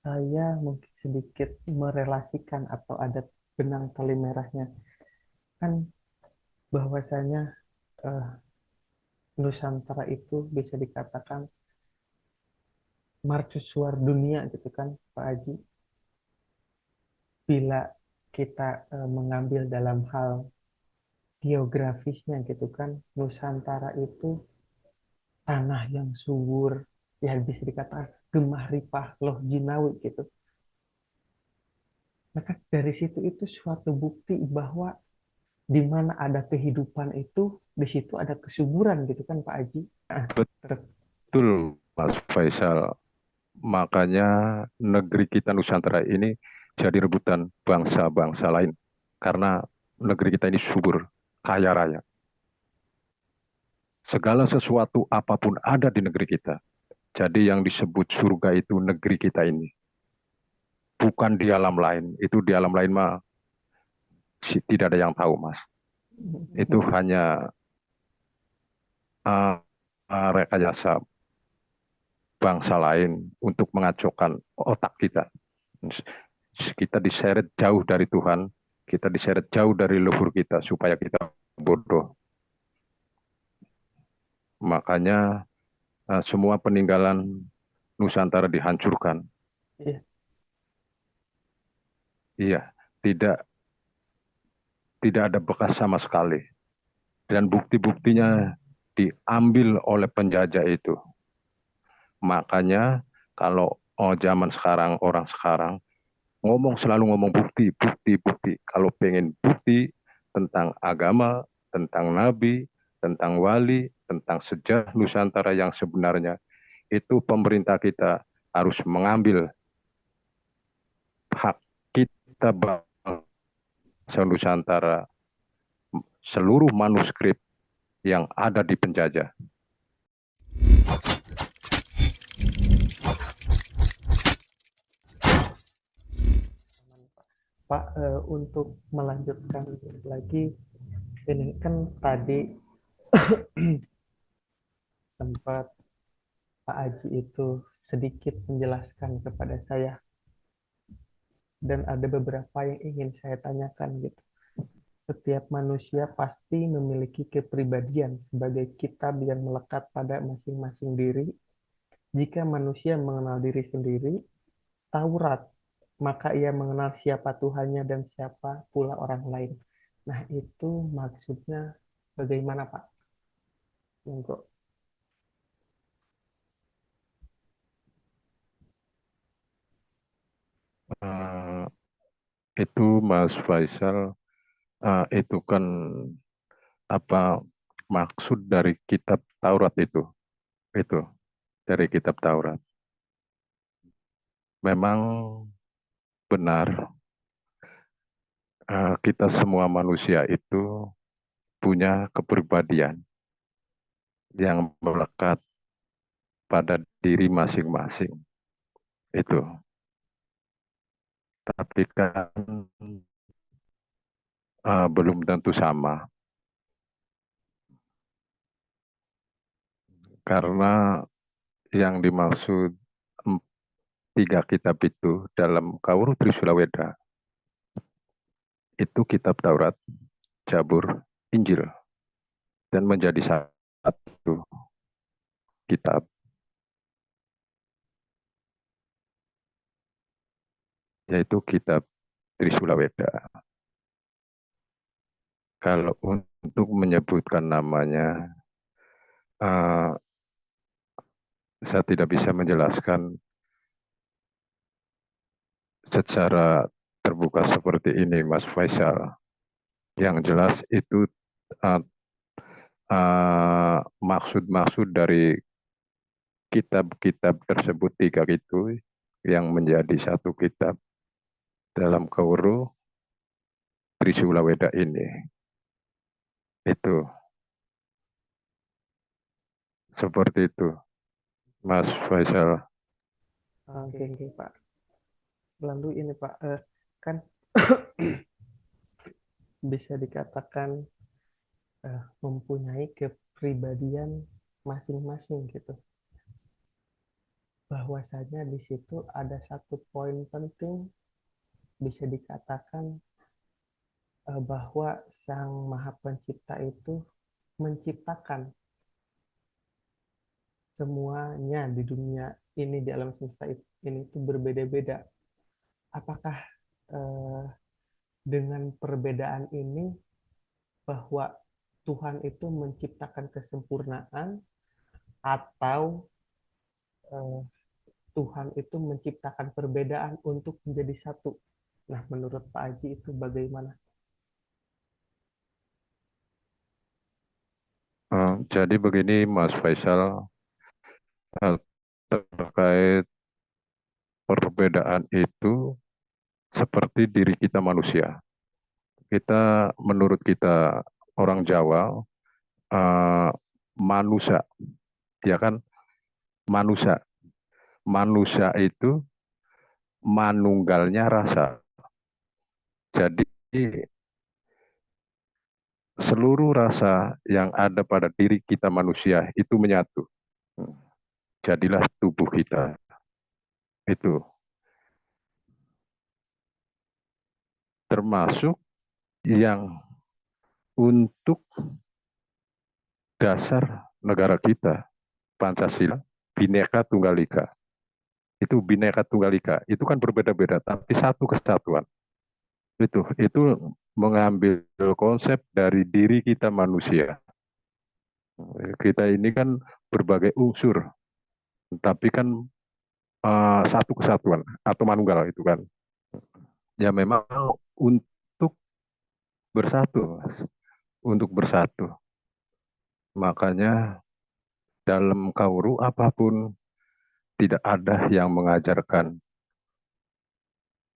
saya mungkin sedikit merelasikan atau ada benang tali merahnya. Kan bahwasanya eh, Nusantara itu bisa dikatakan mercusuar dunia gitu kan, Pak Haji. Bila kita mengambil dalam hal geografisnya gitu kan, Nusantara itu tanah yang subur, ya bisa dikatakan gemah ripah loh jinawi gitu. Maka dari situ itu suatu bukti bahwa di mana ada kehidupan itu, di situ ada kesuburan gitu kan Pak Haji. Nah, ter- Betul, Mas Faisal. Makanya negeri kita Nusantara ini jadi rebutan bangsa-bangsa lain. Karena negeri kita ini subur, kaya raya. Segala sesuatu apapun ada di negeri kita. Jadi yang disebut surga itu negeri kita ini. Bukan di alam lain. Itu di alam lain mah tidak ada yang tahu, Mas. Itu hanya uh, rekayasa bangsa lain untuk mengacaukan otak kita. Kita diseret jauh dari Tuhan, kita diseret jauh dari leluhur kita supaya kita bodoh. Makanya semua peninggalan Nusantara dihancurkan. iya, Iya, tidak tidak ada bekas sama sekali. Dan bukti-buktinya diambil oleh penjajah itu. Makanya kalau zaman sekarang, orang sekarang selalu ngomong bukti, bukti, bukti. Kalau pengen bukti tentang agama, tentang nabi, tentang wali, tentang sejarah Nusantara yang sebenarnya, itu pemerintah kita harus mengambil hak kita bangsa Nusantara, seluruh manuskrip yang ada di penjajah. Pak, untuk melanjutkan lagi, ini kan tadi sempat Pak Haji itu sedikit menjelaskan kepada saya dan ada beberapa yang ingin saya tanyakan gitu. Setiap manusia pasti memiliki kepribadian sebagai kitab yang melekat pada masing-masing diri. Jika manusia mengenal diri sendiri, Taurat, maka ia mengenal siapa Tuhannya dan siapa pula orang lain. Nah, itu maksudnya bagaimana, Pak? Monggo. Uh, itu Mas Faisal, itu kan apa maksud dari kitab Taurat itu dari kitab Taurat. Memang benar, kita semua manusia itu punya kepribadian yang melekat pada diri masing-masing. Itu. Tapi kan belum tentu sama. Karena yang dimaksud tiga kitab itu dalam Kawuru Trisula Weda, itu kitab Taurat, Jabur, Injil. Dan menjadi satu kitab, yaitu kitab Trisula Weda. Kalau untuk menyebutkan namanya, uh, saya tidak bisa menjelaskan secara terbuka seperti ini, Mas Faisal. Yang jelas itu uh, maksud-maksud dari kitab-kitab tersebut tiga itu yang menjadi satu kitab dalam Kauru Trisula Weda ini. Itu seperti itu, Mas Faisal. Oke, oke, Pak. Lalu ini, Pak, kan bisa dikatakan mempunyai kepribadian masing-masing gitu. bahwasanya di situ ada satu poin penting, bisa dikatakan bahwa Sang Maha Pencipta itu menciptakan semuanya di dunia ini, di alam semesta ini itu berbeda-beda. Apakah eh, dengan perbedaan ini bahwa Tuhan itu menciptakan kesempurnaan, atau eh, Tuhan itu menciptakan perbedaan untuk menjadi satu? Nah, menurut Pak Haji itu bagaimana? Jadi begini Mas Faisal, terkait perbedaan itu seperti diri kita manusia. Menurut kita orang Jawa, eh, manusia, ya kan? Manusia. Manusia itu manunggalnya rasa. Jadi seluruh rasa yang ada pada diri kita manusia itu menyatu. Jadilah tubuh kita. Itu termasuk yang untuk dasar negara kita, Pancasila, Bhinneka Tunggal Ika. Itu Bhinneka Tunggal Ika. Itu kan berbeda-beda, tapi satu kesatuan. Itu mengambil konsep dari diri kita manusia. Kita ini kan berbagai unsur, tapi kan satu kesatuan atau manunggal itu kan. Ya memang untuk bersatu, untuk bersatu. Makanya dalam kauru apapun tidak ada yang mengajarkan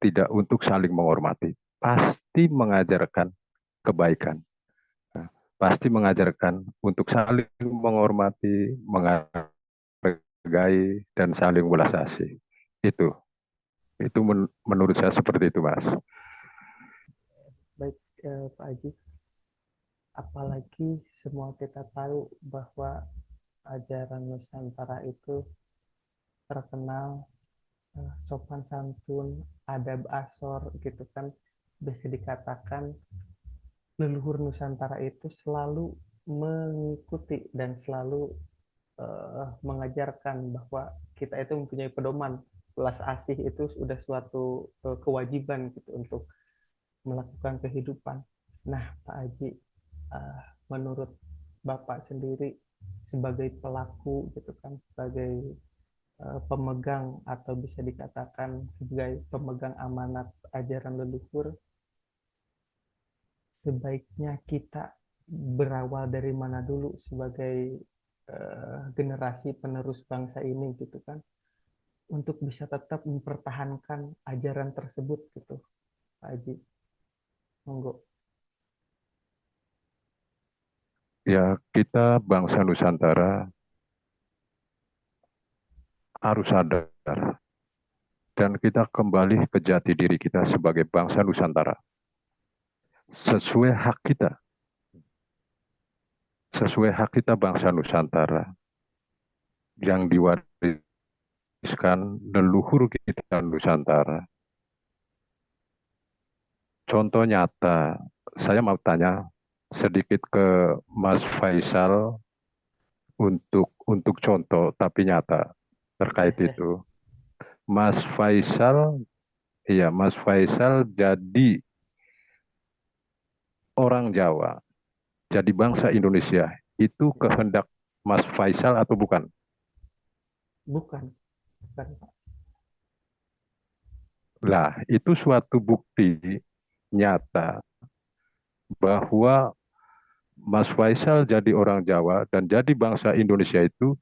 tidak untuk saling menghormati. Pasti mengajarkan kebaikan. Nah, pasti mengajarkan untuk saling menghormati, menghargai, dan saling belas asih. Itu, menurut saya seperti itu, Mas. Baik, Pak Haji, apalagi semua kita tahu bahwa ajaran Nusantara itu terkenal sopan santun, adab asor gitu kan. Bisa dikatakan leluhur Nusantara itu selalu mengikuti dan selalu mengajarkan bahwa kita itu mempunyai pedoman. Belas asih itu sudah suatu kewajiban gitu untuk melakukan kehidupan. Nah, Pak Haji, uh, menurut Bapak sendiri sebagai pelaku gitu kan, sebagai pemegang atau bisa dikatakan sebagai pemegang amanat ajaran leluhur, sebaiknya kita berawal dari mana dulu sebagai generasi penerus bangsa ini gitu kan, untuk bisa tetap mempertahankan ajaran tersebut gitu, Pak Haji. Monggo. Ya, kita bangsa Nusantara harus sadar dan kita kembali ke jati diri kita sebagai bangsa Nusantara. Sesuai hak kita, sesuai hak kita bangsa Nusantara yang diwariskan leluhur kita Nusantara. Contoh nyata, saya mau tanya sedikit ke Mas Faisal untuk contoh tapi nyata Ya, terkait ya. itu. Mas Faisal, iya Mas Faisal jadi orang Jawa, jadi bangsa Indonesia, itu kehendak Mas Faisal atau bukan? Bukan, bukan Pak. Lah, itu suatu bukti nyata bahwa Mas Faisal jadi orang Jawa dan jadi bangsa Indonesia itu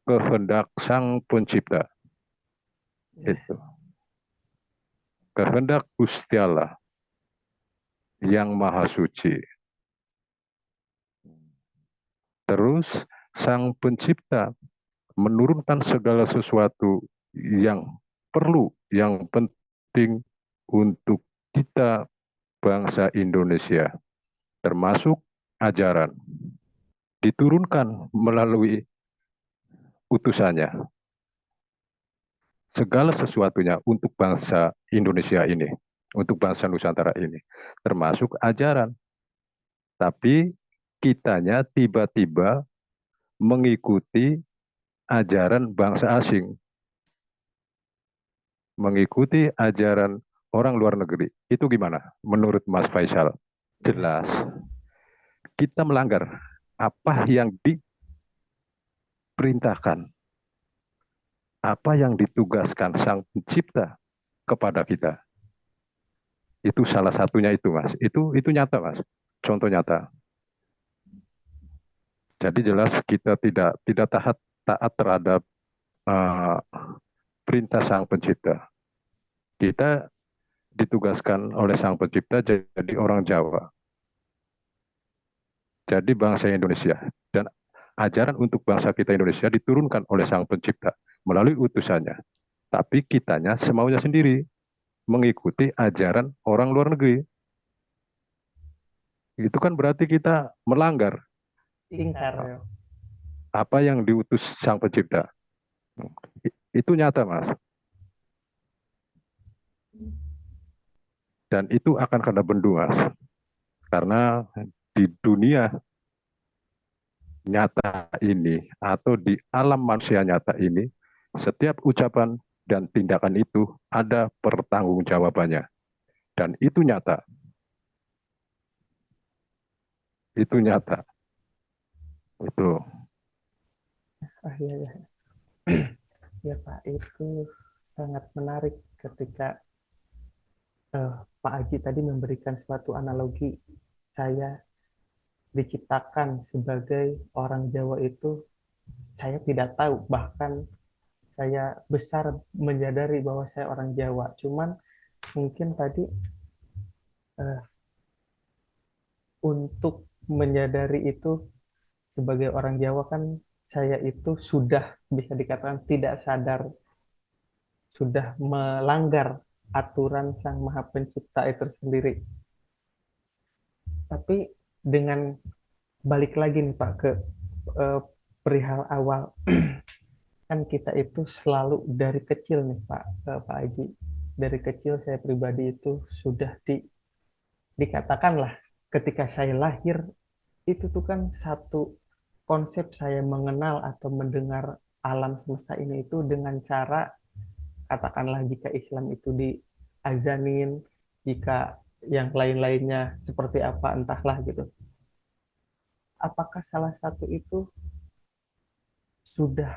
kehendak Sang Pencipta. Ya, Itu kehendak Gusti Allah yang Maha Suci. Terus Sang Pencipta menurunkan segala sesuatu yang perlu, yang penting untuk kita bangsa Indonesia, termasuk ajaran, diturunkan melalui utusannya. segala sesuatunya untuk bangsa Indonesia ini, untuk bangsa Nusantara ini, termasuk ajaran. Tapi kitanya tiba-tiba mengikuti ajaran bangsa asing, mengikuti ajaran orang luar negeri. Itu gimana menurut Mas Faisal? Ya, Jelas kita melanggar apa yang diperintahkan, apa yang ditugaskan Sang Pencipta kepada kita. Itu salah satunya itu, Mas. Itu nyata, Mas. Contoh nyata. Jadi jelas kita tidak taat terhadap uh, perintah Sang Pencipta. Kita ditugaskan oleh Sang Pencipta jadi orang Jawa, jadi bangsa Indonesia. Dan ajaran untuk bangsa kita Indonesia diturunkan oleh Sang Pencipta melalui utusannya. Tapi kitanya semaunya sendiri mengikuti ajaran orang luar negeri. Itu kan berarti kita melanggar ingkar ya. apa yang diutus Sang Pencipta. Itu nyata, Mas. Dan itu akan kena bendu, Mas. Karena di dunia nyata ini atau di alam manusia nyata ini, setiap ucapan dan tindakan itu ada pertanggungjawabannya. Dan itu nyata. Itu nyata. Itu. Ah, iya, iya. Ya Pak, itu sangat menarik ketika Pak Aji tadi memberikan suatu analogi. Saya diciptakan sebagai orang Jawa itu, saya tidak tahu, bahkan saya besar menyadari bahwa saya orang Jawa. Cuman mungkin tadi eh, untuk menyadari itu sebagai orang Jawa kan saya itu sudah bisa dikatakan tidak sadar, sudah melanggar aturan Sang Maha Pencipta itu sendiri. Tapi dengan balik lagi nih Pak ke eh, perihal awal, kan kita itu selalu dari kecil nih Pak Haji, dari kecil saya pribadi itu sudah dikatakanlah ketika saya lahir itu tuh kan satu konsep saya mengenal atau mendengar alam semesta ini itu dengan cara, katakanlah jika Islam itu diazanin, jika yang lain-lainnya seperti apa entahlah gitu. Apakah salah satu itu sudah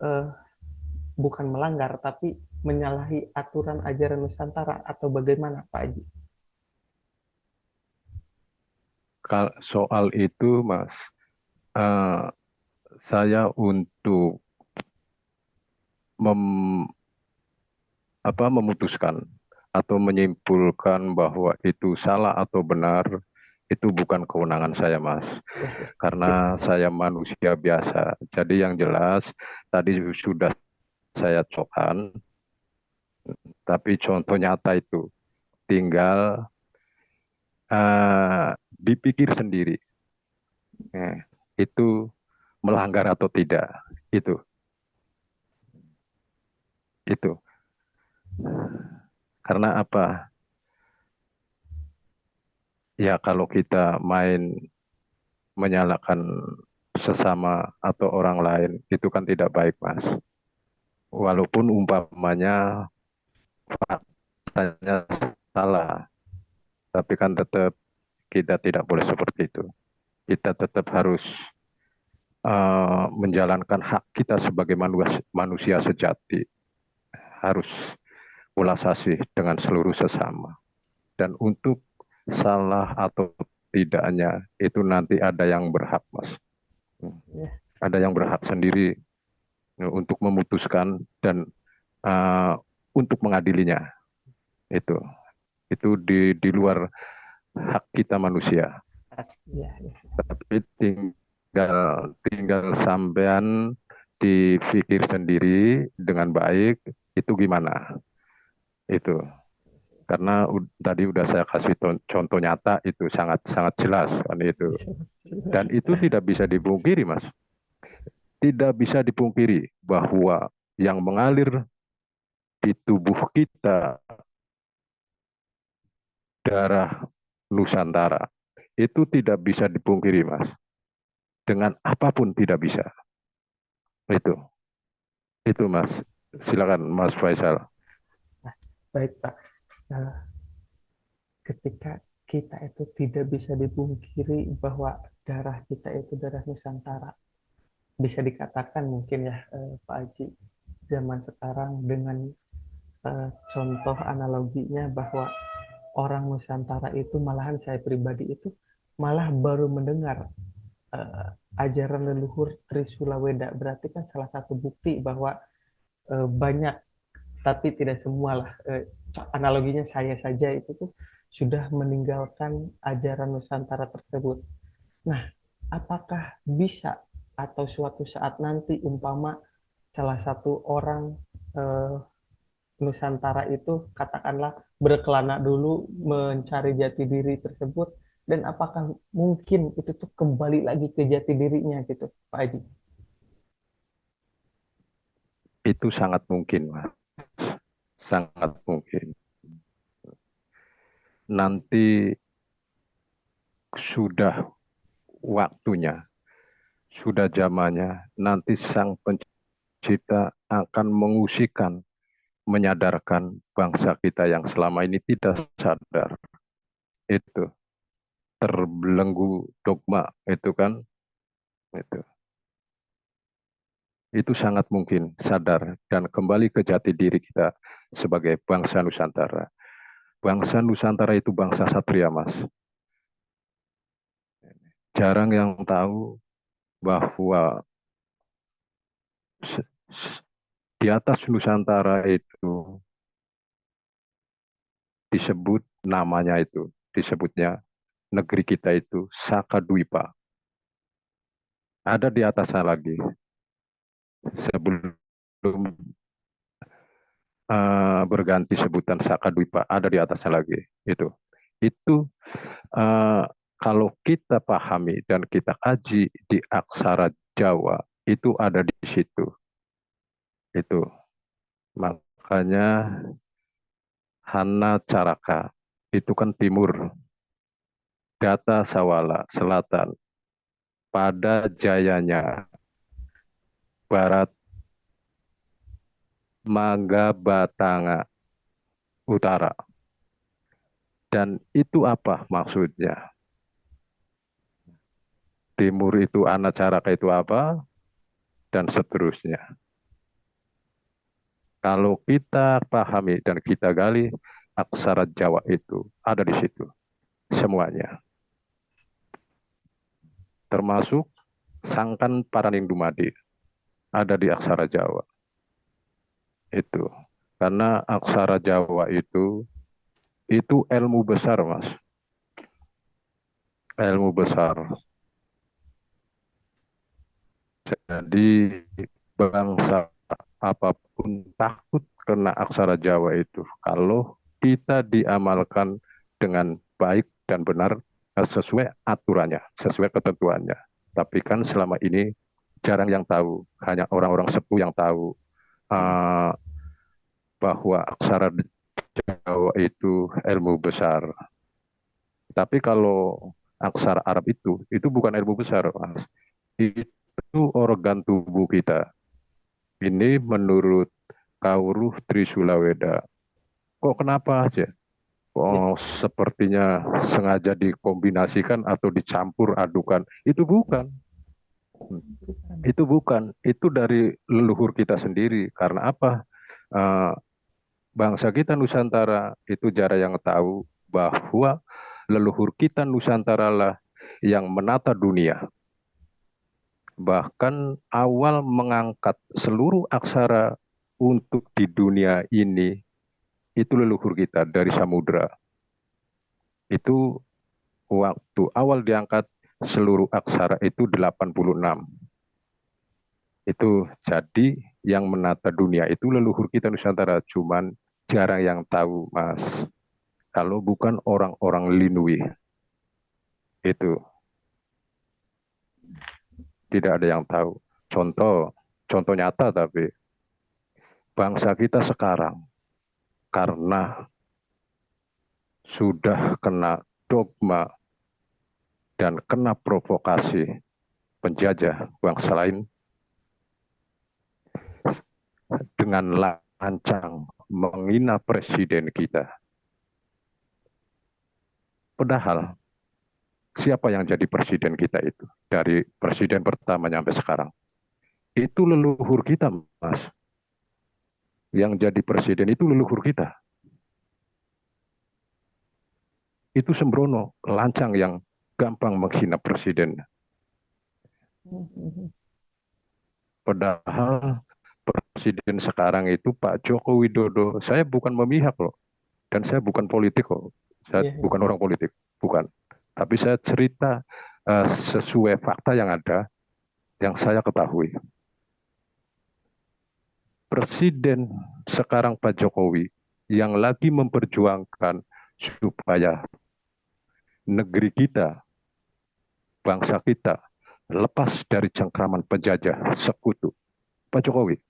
eh, bukan melanggar tapi menyalahi aturan ajaran Nusantara atau bagaimana Pak Haji? Soal itu, Mas, uh, saya untuk mem, memutuskan atau menyimpulkan bahwa itu salah atau benar, itu bukan kewenangan saya, Mas. Ya, ya. Karena saya manusia biasa. Jadi yang jelas, tadi sudah saya cokan, tapi contoh nyata itu tinggal dipikir sendiri. Itu melanggar atau tidak. Itu. Itu. Karena apa? Ya kalau kita main menyalahkan sesama atau orang lain, itu kan tidak baik, Mas. Walaupun umpamanya faktanya salah, tapi kan tetap kita tidak boleh seperti itu. Kita tetap harus menjalankan hak kita sebagai manusia sejati. Harus ulas asih dengan seluruh sesama. Dan untuk salah atau tidaknya, itu nanti ada yang berhak, Mas. Ya, Ada yang berhak sendiri untuk memutuskan dan uh, untuk mengadilinya. Itu di luar hak kita manusia. ya, ya. Tapi tinggal sampean dipikir sendiri dengan baik, itu gimana? Itu karena tadi udah saya kasih contoh nyata, itu sangat sangat jelas kan itu. Dan itu tidak bisa dipungkiri, Mas. Tidak bisa dipungkiri bahwa yang mengalir di tubuh kita darah Nusantara. Itu tidak bisa dipungkiri, Mas. Dengan apapun tidak bisa. Itu, itu Mas. Silakan Mas Faisal. Nah, baik Pak. Eh, Ketika kita itu tidak bisa dipungkiri bahwa darah kita itu darah Nusantara, bisa dikatakan mungkin ya Pak Haji, zaman sekarang dengan contoh analoginya bahwa orang Nusantara itu malahan saya pribadi itu malah baru mendengar eh, ajaran leluhur Trisula Weda. Berarti kan salah satu bukti bahwa banyak tapi tidak semualah analoginya saya saja itu tuh sudah meninggalkan ajaran Nusantara tersebut. Nah, apakah bisa atau suatu saat nanti umpama salah satu orang eh, Nusantara itu katakanlah berkelana dulu mencari jati diri tersebut, dan apakah mungkin itu tuh kembali lagi ke jati dirinya gitu, Pak Haji? Itu sangat mungkin, Mas. Sangat mungkin. Nanti sudah waktunya, sudah zamannya, nanti Sang Pencipta akan mengusikan, menyadarkan bangsa kita yang selama ini tidak sadar. Itu terbelenggu dogma itu kan, itu. Itu sangat mungkin sadar dan kembali ke jati diri kita sebagai bangsa Nusantara. Bangsa Nusantara itu bangsa satria, Mas. Jarang yang tahu bahwa di atas Nusantara itu disebut namanya itu, disebutnya negeri kita itu Sakadwipa. Ada di atasnya lagi sebelum berganti sebutan Sakadwipa, ada di atasnya lagi itu uh, kalau kita pahami dan kita kaji di aksara Jawa itu ada di situ. Itu makanya Hana Caraka itu kan timur, Data Sawala selatan, pada Jayanya barat, Mangga Batanga utara. Dan itu apa maksudnya? Timur itu Hana Caraka itu apa? Dan seterusnya. Kalau kita pahami dan kita gali, aksara Jawa itu ada di situ semuanya. Termasuk Sangkan Paraning Dumadi ada di aksara Jawa. Itu. Karena aksara Jawa itu ilmu besar, Mas. Ilmu besar. Jadi bangsa apapun takut kena aksara Jawa itu. Kalau kita diamalkan dengan baik dan benar sesuai aturannya, sesuai ketentuannya. Tapi kan selama ini jarang yang tahu, hanya orang-orang sepuh yang tahu uh, bahwa aksara Jawa itu ilmu besar. Tapi kalau aksara Arab itu bukan ilmu besar, Mas. Itu organ tubuh kita. Ini menurut Kauruh Trisulaweda. Kok kenapa aja? Ya, Oh, sepertinya sengaja dikombinasikan atau dicampur adukan. Itu bukan. Itu bukan. Itu dari leluhur kita sendiri. Karena apa? Eh, Bangsa kita Nusantara itu jarang yang tahu bahwa leluhur kita Nusantara lah yang menata dunia. Bahkan awal mengangkat seluruh aksara untuk di dunia ini itu leluhur kita dari samudra. Itu waktu awal diangkat seluruh aksara itu 86. Itu jadi yang menata dunia itu leluhur kita Nusantara, cuman jarang yang tahu, Mas. Kalau bukan orang-orang Linui, itu tidak ada yang tahu. Contoh, contoh nyata tapi bangsa kita sekarang karena sudah kena dogma dan kena provokasi penjajah bangsa lain dengan lancang menghina presiden kita. Padahal siapa yang jadi presiden kita itu? Dari presiden pertama sampai sekarang. Itu leluhur kita, Mas. Yang jadi presiden itu leluhur kita. Itu sembrono, lancang yang gampang menghina presiden. Padahal presiden sekarang itu Pak Joko Widodo, saya bukan memihak loh. Dan saya bukan politik kok. Saya bukan orang politik, bukan. Tapi saya cerita sesuai fakta yang ada, yang saya ketahui. Presiden sekarang Pak Jokowi yang lagi memperjuangkan supaya negeri kita, bangsa kita, lepas dari cengkraman penjajah sekutu. Pak Jokowi.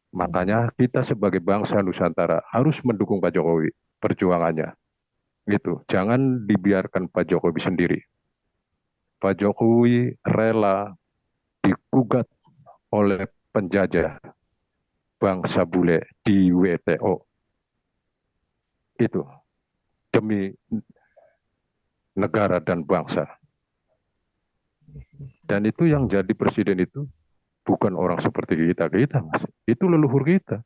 Makanya kita sebagai bangsa Nusantara harus mendukung Pak Jokowi perjuangannya. Gitu. Jangan dibiarkan Pak Jokowi sendiri. Pak Jokowi rela digugat oleh penjajah bangsa bule di WTO. Itu demi negara dan bangsa. Dan itu yang jadi presiden itu bukan orang seperti kita, Mas. Itu leluhur kita.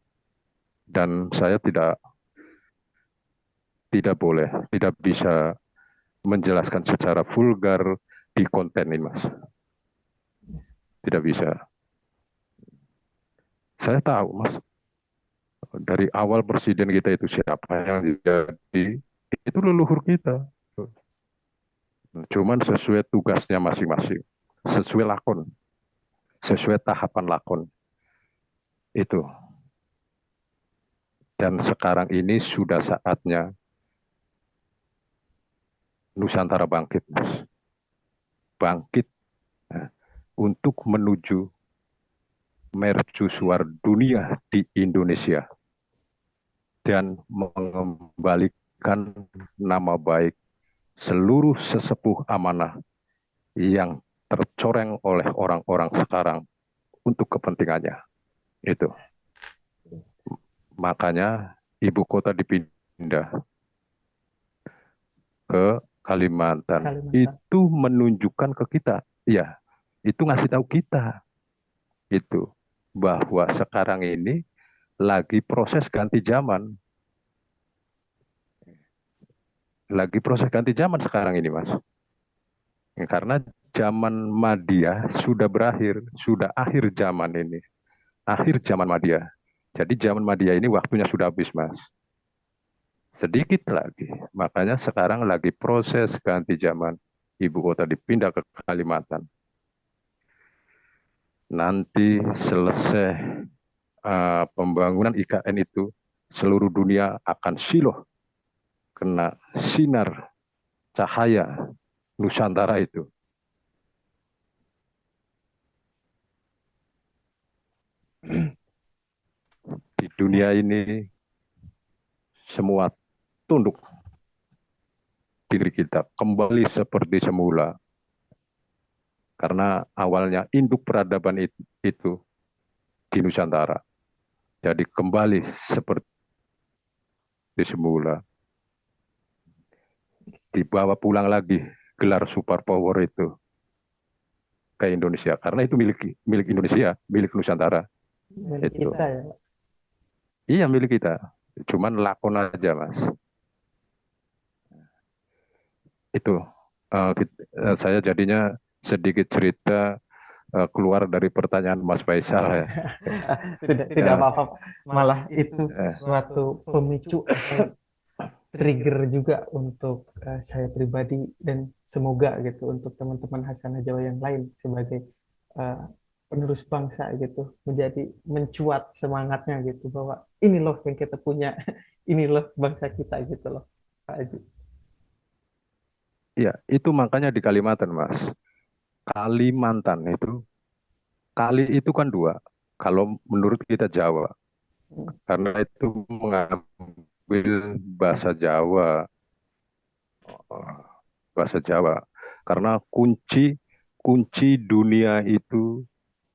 Dan saya tidak boleh, tidak bisa menjelaskan secara vulgar di konten ini, Mas. Tidak bisa. Saya tahu, Mas, dari awal presiden kita itu siapa yang jadi, itu leluhur kita. Cuman sesuai tugasnya masing-masing, sesuai lakon, sesuai tahapan lakon. Itu. Dan sekarang ini sudah saatnya Nusantara bangkit, Mas. Bangkit untuk menuju mercusuar dunia di Indonesia dan mengembalikan nama baik seluruh sesepuh amanah yang tercoreng oleh orang-orang sekarang untuk kepentingannya. Itu. Makanya ibu kota dipindah ke Kalimantan. Itu menunjukkan ke kita, ya, itu ngasih tahu kita itu bahwa sekarang ini lagi proses ganti zaman. Lagi proses ganti zaman sekarang ini, Mas. Karena zaman Madia sudah berakhir, sudah akhir zaman ini. Akhir zaman Madia. Jadi zaman Madia ini waktunya sudah habis, Mas. Sedikit lagi. Makanya sekarang lagi proses ganti zaman. Ibu kota dipindah ke Kalimantan. Nanti selesai pembangunan IKN itu, seluruh dunia akan siloh kena sinar cahaya Nusantara itu. Di dunia ini semua tunduk diri kita kembali seperti semula. Karena awalnya induk peradaban itu di Nusantara. Jadi kembali seperti semula. Dibawa pulang lagi gelar superpower itu ke Indonesia. Karena itu milik Indonesia, milik Nusantara. Milik itu. kita ya. Iya, milik kita. Cuman lakon aja, Mas. Itu. Saya jadinya sedikit cerita keluar dari pertanyaan Mas Faisal ya. Tidak apa-apa. Malah itu suatu pemicu atau trigger juga untuk saya pribadi dan semoga gitu untuk teman-teman Hasanah Jawa yang lain sebagai eh, penerus bangsa gitu menjadi mencuat semangatnya gitu bahwa ini loh yang kita punya, ini loh bangsa kita gitu loh, Pak Haji. Ya, itu makanya di Kalimantan, Mas. Kalimantan itu, kali itu kan dua. Kalau menurut kita Jawa. karena itu mengambil bahasa Jawa, bahasa Jawa. Karena kunci kunci dunia itu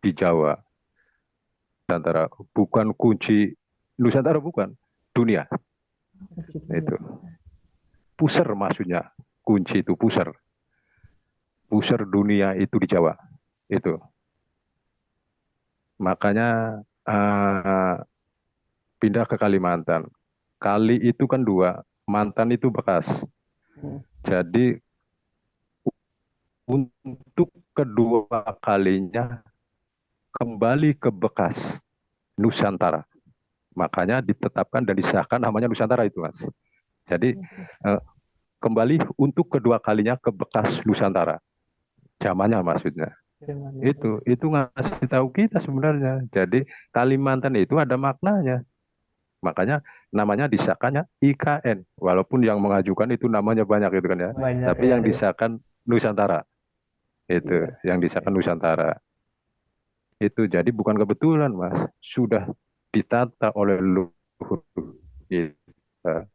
di Jawa, Nusantara. Bukan kunci Nusantara, bukan dunia. Itu pusar maksudnya. Kunci itu pusar. Pusar dunia itu di Jawa. Itu. Makanya uh, pindah ke Kalimantan. Kali itu kan dua, mantan itu bekas. Jadi untuk kedua kalinya kembali ke bekas Nusantara. Makanya ditetapkan dan disahkan namanya Nusantara itu, Mas. Jadi eh, kembali untuk kedua kalinya ke bekas Nusantara. Zamannya maksudnya. Itu ngasih tahu kita sebenarnya. Jadi Kalimantan itu ada maknanya. Makanya namanya disahkannya IKN. Walaupun yang mengajukan itu namanya banyak gitu kan ya. Banyak Tapi ya. yang disahkan Nusantara. Itu Iya. yang disahkan Nusantara. Itu jadi bukan kebetulan, Mas. Sudah ditata oleh leluhur kita.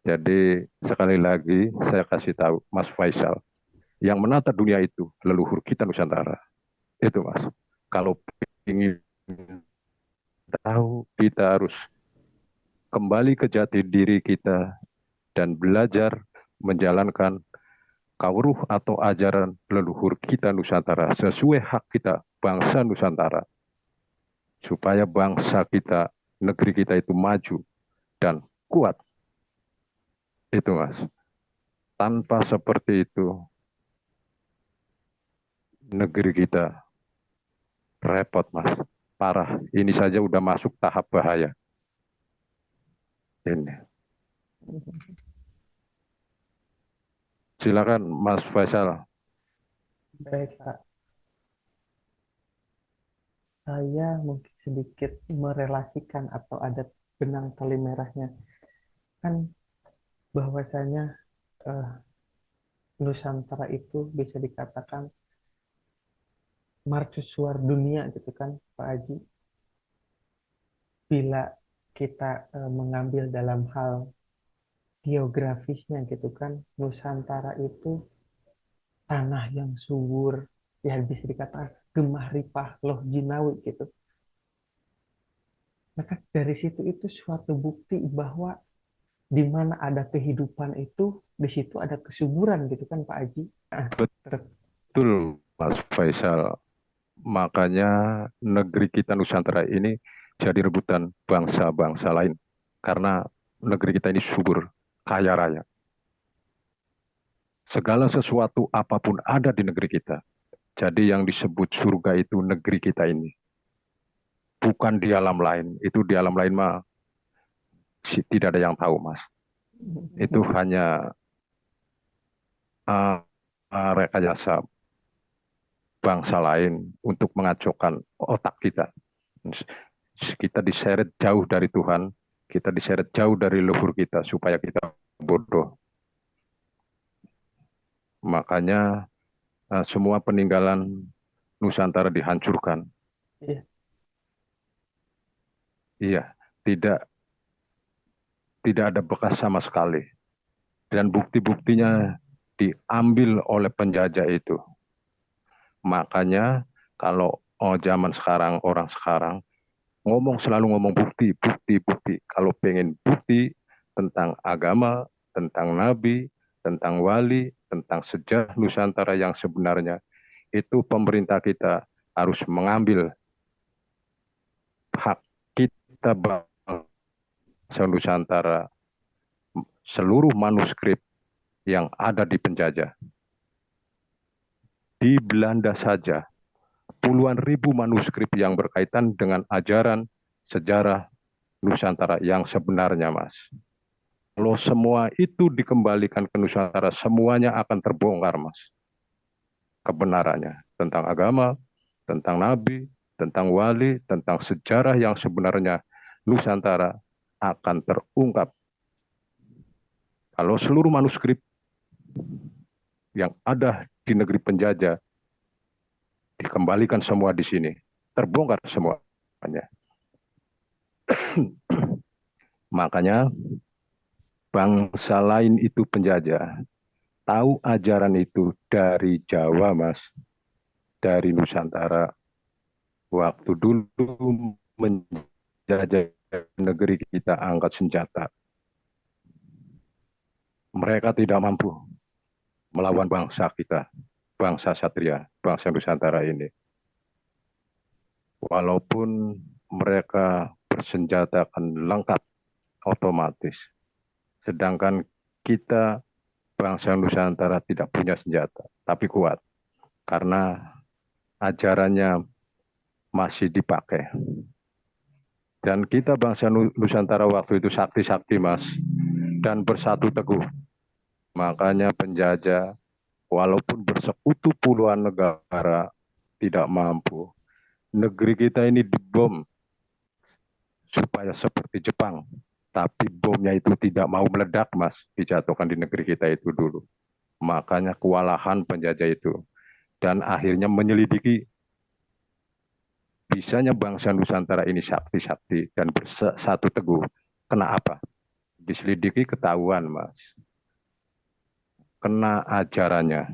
Jadi sekali lagi saya kasih tahu Mas Faisal, yang menata dunia itu leluhur kita Nusantara. Itu, Mas. Kalau ingin tahu, kita harus kembali ke jati diri kita dan belajar menjalankan kawruh atau ajaran leluhur kita Nusantara sesuai hak kita bangsa Nusantara, supaya bangsa kita, negeri kita itu maju dan kuat. Itu, Mas. Tanpa seperti itu, negeri kita repot, Mas. Parah. Ini saja udah masuk tahap bahaya. Ini. Silakan, Mas Faisal. Baik, Kak. Saya mungkin sedikit merelasikan atau ada benang tali merahnya. Kan bahwasanya eh, Nusantara itu bisa dikatakan mercusuar dunia gitu kan, Pak Haji. Bila kita mengambil dalam hal geografisnya gitu kan, Nusantara itu tanah yang subur, ya bisa dikatakan gemah ripah loh jinawi gitu. Maka dari situ itu suatu bukti bahwa di mana ada kehidupan itu, di situ ada kesuburan gitu kan Pak Haji. Betul, Mas Faisal. Makanya negeri kita Nusantara ini jadi rebutan bangsa-bangsa lain. Karena negeri kita ini subur, kaya raya. Segala sesuatu apapun ada di negeri kita. Jadi yang disebut surga itu negeri kita ini. Bukan di alam lain. Itu di alam lain mah tidak ada yang tahu, Mas. Itu hanya uh, rekayasa bangsa lain untuk mengacaukan otak kita. Kita diseret jauh dari Tuhan, kita diseret jauh dari leluhur kita supaya kita bodoh. Makanya semua peninggalan Nusantara dihancurkan. Iya. Iya, tidak tidak ada bekas sama sekali. Dan bukti-buktinya diambil oleh penjajah itu. Makanya kalau zaman sekarang, orang sekarang selalu ngomong bukti, bukti, bukti. Kalau pengen bukti tentang agama, tentang nabi, tentang wali, tentang sejarah Nusantara yang sebenarnya, itu pemerintah kita harus mengambil hak kita bangsa Nusantara, seluruh manuskrip yang ada di penjajah. Di Belanda saja, puluhan ribu manuskrip yang berkaitan dengan ajaran sejarah Nusantara yang sebenarnya, Mas. Kalau semua itu dikembalikan ke Nusantara, semuanya akan terbongkar, Mas. Kebenarannya tentang agama, tentang nabi, tentang wali, tentang sejarah yang sebenarnya Nusantara akan terungkap. Kalau seluruh manuskrip yang ada di negeri penjajah dikembalikan semua di sini, terbongkar semuanya. Makanya bangsa lain itu penjajah. Tahu ajaran itu dari Jawa, Mas, dari Nusantara. Waktu dulu menjajah negeri kita angkat senjata. Mereka tidak mampu melawan bangsa kita, bangsa Satria, bangsa Nusantara ini. Walaupun mereka bersenjatakan lengkap otomatis. Sedangkan kita bangsa Nusantara tidak punya senjata, tapi kuat. Karena ajarannya masih dipakai. Dan kita bangsa Nusantara waktu itu sakti-sakti, Mas. Dan bersatu teguh. Makanya penjajah, walaupun bersekutu puluhan negara, tidak mampu. Negeri kita ini dibom supaya seperti Jepang. Tapi bomnya itu tidak mau meledak, Mas. Dijatuhkan di negeri kita itu dulu. Makanya kewalahan penjajah itu. Dan akhirnya menyelidiki bisanya bangsa Nusantara ini sakti-sakti dan bersatu teguh. Kena apa? Diselidiki ketahuan, Mas. Kena ajarannya.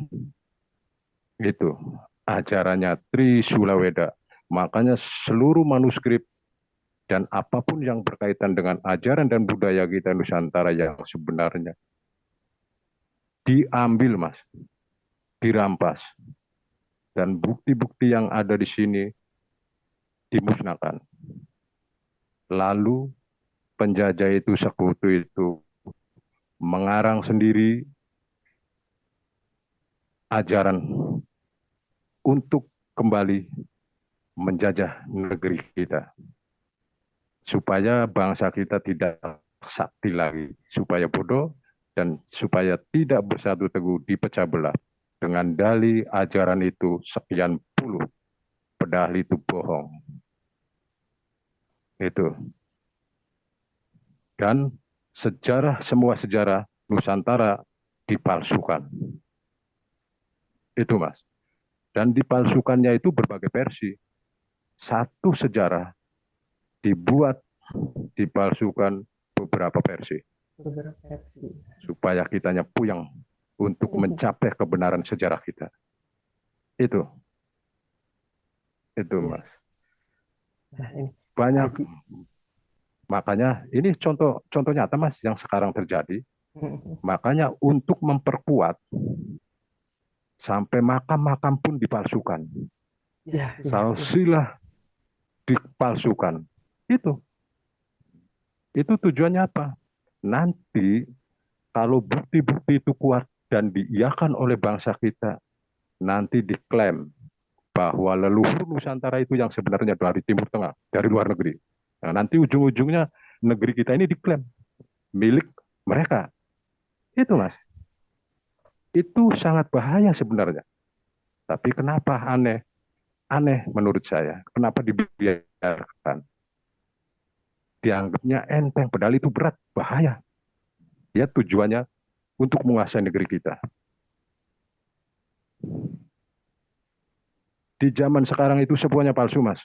Itu. Ajarannya Trisulaweda. Makanya seluruh manuskrip dan apapun yang berkaitan dengan ajaran dan budaya kita Nusantara yang sebenarnya diambil, Mas. Dirampas. Dan bukti-bukti yang ada di sini dimusnahkan. Lalu penjajah itu, sekutu itu mengarang sendiri ajaran untuk kembali menjajah negeri kita. Supaya bangsa kita tidak sakti lagi, supaya bodoh dan supaya tidak bersatu teguh dipecah belah. Dengan dalih ajaran itu sekian puluh, padahal itu bohong. Itu. Dan sejarah, semua sejarah Nusantara dipalsukan. Itu, Mas. Dan dipalsukannya itu berbagai versi. Satu sejarah dibuat, dipalsukan beberapa versi. Beberapa versi. Supaya kitanya puyeng untuk mencapai kebenaran sejarah kita. Itu. Itu, Mas. Nah, ini Banyak. Haji. Makanya ini contoh nyata, Mas, yang sekarang terjadi. Makanya untuk memperkuat sampai makam-makam pun dipalsukan. Ya, Salsilah dipalsukan. Itu tujuannya apa? Nanti kalau bukti-bukti itu kuat dan diiyakan oleh bangsa kita, nanti diklaim bahwa leluhur Nusantara itu yang sebenarnya dari Timur Tengah, dari luar negeri. Nah, nanti ujung-ujungnya negeri kita ini diklaim milik mereka. Itu, Mas. Itu sangat bahaya sebenarnya. Tapi kenapa aneh? Aneh menurut saya. Kenapa dibiarkan? Dianggapnya enteng, padahal itu berat, bahaya. Ya tujuannya untuk menguasai negeri kita. Di zaman sekarang itu semuanya palsu, Mas.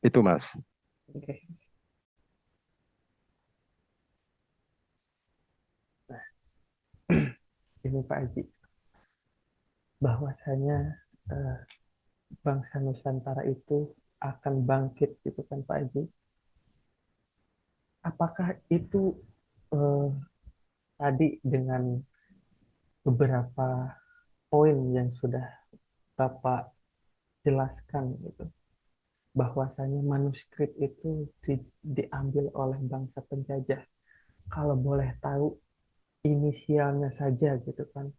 Itu, Mas. Oke. Nah, ini Pak Haji, bahwasanya eh, bangsa Nusantara itu akan bangkit gitu kan Pak Haji. Apakah itu eh, tadi dengan beberapa poin yang sudah Bapak jelaskan gitu, bahwasanya manuskrip itu diambil oleh bangsa penjajah. Kalau boleh tahu inisialnya saja gitu kan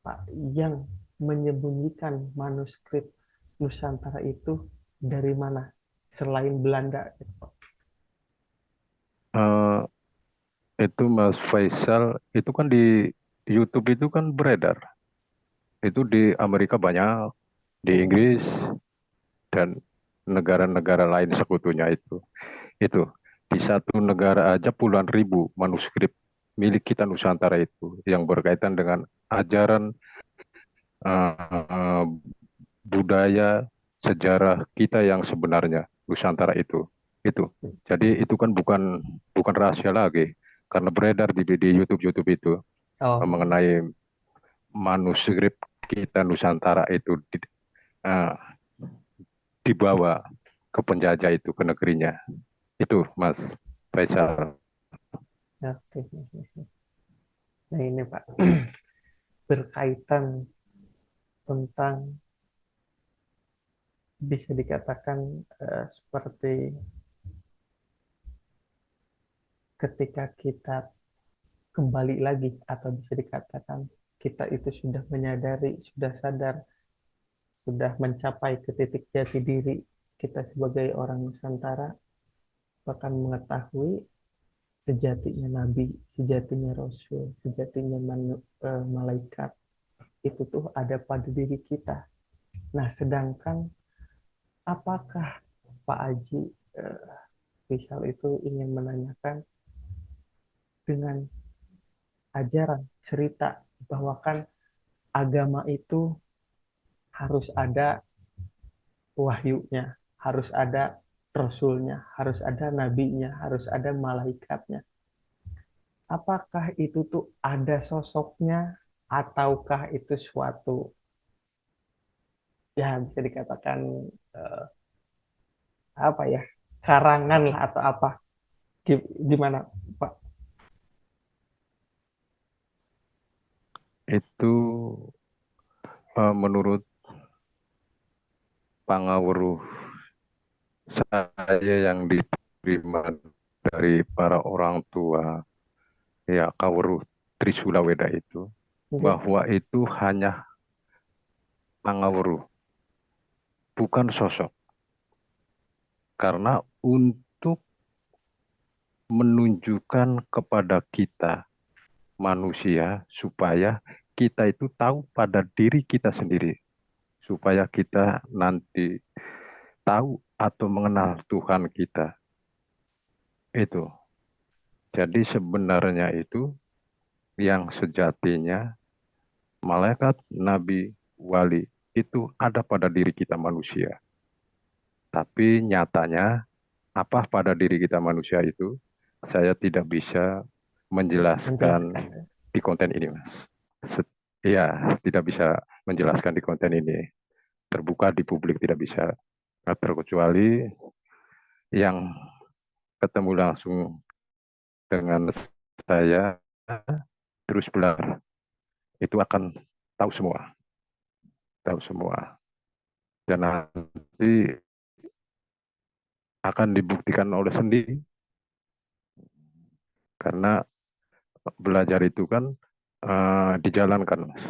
Pak, yang menyembunyikan manuskrip Nusantara itu dari mana selain Belanda gitu Pak? Eh, itu Mas Faisal, itu kan di YouTube itu kan beredar. Itu di Amerika banyak, di Inggris, dan negara-negara lain sekutunya itu. Itu di satu negara aja puluhan ribu manuskrip milik kita Nusantara itu yang berkaitan dengan ajaran uh, budaya, sejarah kita yang sebenarnya Nusantara itu. Itu. Jadi itu kan bukan bukan rahasia lagi karena beredar di YouTube itu Oh, mengenai manuskrip kita Nusantara itu eh, dibawa ke penjajah itu ke negerinya. Itu Mas Faisal. oke. Nah ini Pak, berkaitan tentang bisa dikatakan seperti ketika kita kembali lagi atau bisa dikatakan kita itu sudah menyadari, sudah sadar, sudah mencapai ke titik jati diri kita sebagai orang Nusantara, bahkan mengetahui sejatinya Nabi, sejatinya Rasul, sejatinya malaikat itu tuh ada pada diri kita. Nah, sedangkan apakah Pak Haji eh, Rizal itu ingin menanyakan dengan ajaran cerita bahwa kan agama itu harus ada wahyunya, harus ada rasulnya, harus ada nabinya, harus ada malaikatnya. Apakah itu tuh ada sosoknya ataukah itu suatu ya bisa dikatakan eh, apa ya karangan lah atau apa gimana Pak? Itu menurut pangawuruh saya yang diterima dari para orang tua ya Kawruh Trisula Weda itu Oke. bahwa itu hanya pangawuruh bukan sosok karena untuk menunjukkan kepada kita manusia supaya kita itu tahu pada diri kita sendiri supaya kita nanti tahu atau mengenal Tuhan kita itu. Jadi sebenarnya itu yang sejatinya malaikat, nabi, wali itu ada pada diri kita manusia. Tapi nyatanya apa pada diri kita manusia itu saya tidak bisa menjelaskan Menjelaskan. di konten ini, Mas. Ya, tidak bisa menjelaskan di konten ini. Terbuka di publik tidak bisa. Terkecuali yang ketemu langsung dengan saya terus belajar itu akan tahu semua, tahu semua. Dan nanti akan dibuktikan oleh sendiri karena belajar itu kan dijalankan, Mas.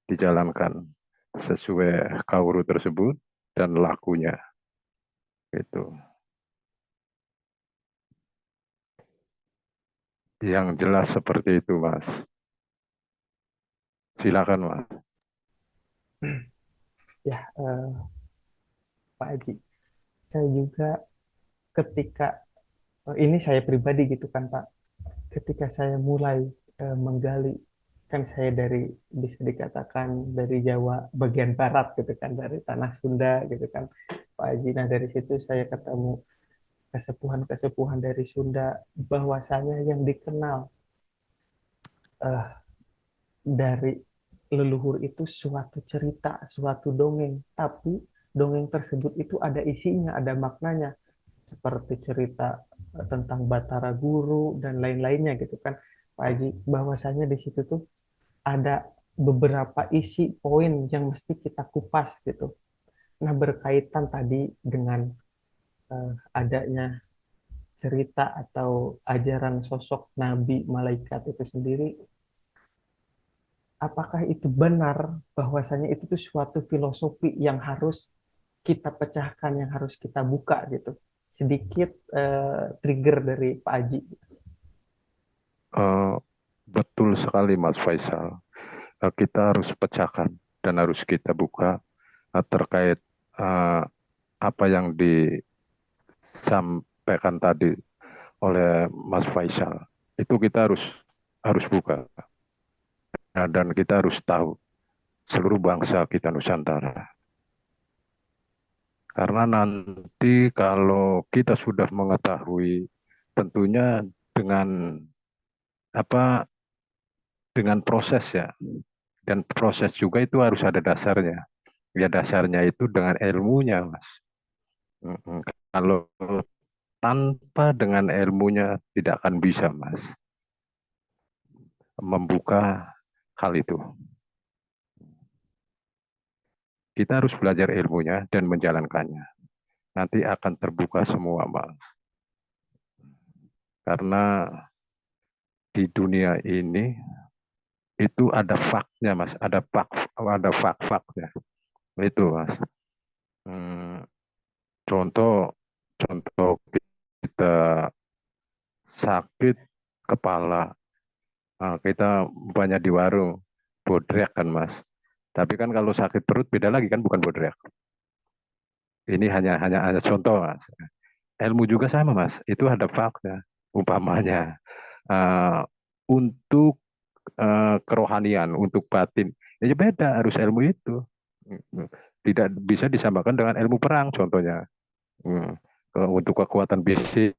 Dijalankan sesuai kauru tersebut dan lakunya. Itu. Yang jelas seperti itu, Mas. Silakan, Mas. Ya, Pak Haji, saya juga ketika ini saya pribadi gitu kan Pak, ketika saya mulai menggali kan saya dari bisa dikatakan dari Jawa bagian barat gitu kan dari tanah Sunda gitu kan Pak Haji. Nah dari situ saya ketemu kesepuhan-kesepuhan dari Sunda bahwasanya yang dikenal eh, dari leluhur itu suatu cerita, suatu dongeng, tapi dongeng tersebut itu ada isinya, ada maknanya seperti cerita tentang Batara Guru dan lain-lainnya gitu kan Pak Haji bahwasanya di situ tuh ada beberapa isi poin yang mesti kita kupas gitu. Nah berkaitan tadi dengan adanya cerita atau ajaran sosok nabi malaikat itu sendiri, apakah itu benar bahwasanya itu tuh suatu filosofi yang harus kita pecahkan, yang harus kita buka gitu? Sedikit trigger dari Pak Haji. Eh, betul sekali, Mas Faisal. Kita harus pecahkan dan harus kita buka terkait eh, apa yang disampaikan tadi oleh Mas Faisal. Itu kita harus buka. Nah, dan kita harus tahu seluruh bangsa kita Nusantara. Karena nanti kalau kita sudah mengetahui, tentunya dengan apa, dengan proses ya, dan proses juga itu harus ada dasarnya. Ya dasarnya itu dengan ilmunya, Mas. Mm-mm. Kalau tanpa dengan ilmunya tidak akan bisa, Mas, membuka hal itu. Kita harus belajar ilmunya dan menjalankannya. Nanti akan terbuka semua, Mas. Karena di dunia ini itu ada faknya, Mas. Ada fak-faknya. Itu, Mas. Hmm, contoh, contoh kita sakit kepala. Nah, kita banyak di warung, bodrek kan, Mas. Tapi kan kalau sakit perut beda lagi kan, bukan bodrek. Ini hanya contoh, Mas. Ilmu juga sama, Mas. Itu ada fakta. Umpamanya eh, untuk kerohanian, untuk batin, ya beda harus ilmu itu. Tidak bisa disamakan dengan ilmu perang, contohnya. Hmm. Untuk kekuatan fisik,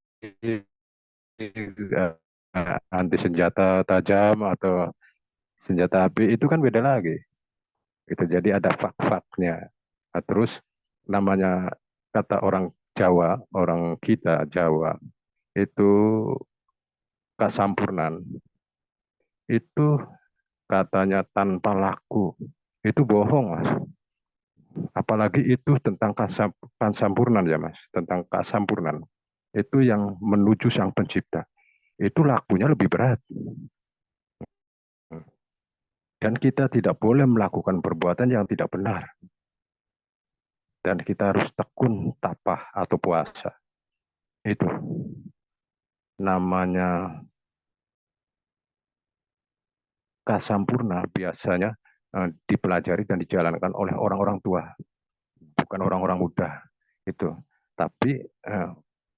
anti senjata tajam atau senjata api itu kan beda lagi. Itu jadi ada fak-faknya. Nah, terus namanya kata orang Jawa, orang kita Jawa itu kasampurnan. Itu katanya tanpa laku. Itu bohong, Mas. Apalagi itu tentang kasampurnan ya, Mas. Tentang kasampurnan. Itu yang menuju Sang Pencipta. Itu lakunya lebih berat. Dan kita tidak boleh melakukan perbuatan yang tidak benar. Dan kita harus tekun tapah atau puasa. Itu namanya kasampurna biasanya dipelajari dan dijalankan oleh orang-orang tua, bukan orang-orang muda. Itu. Tapi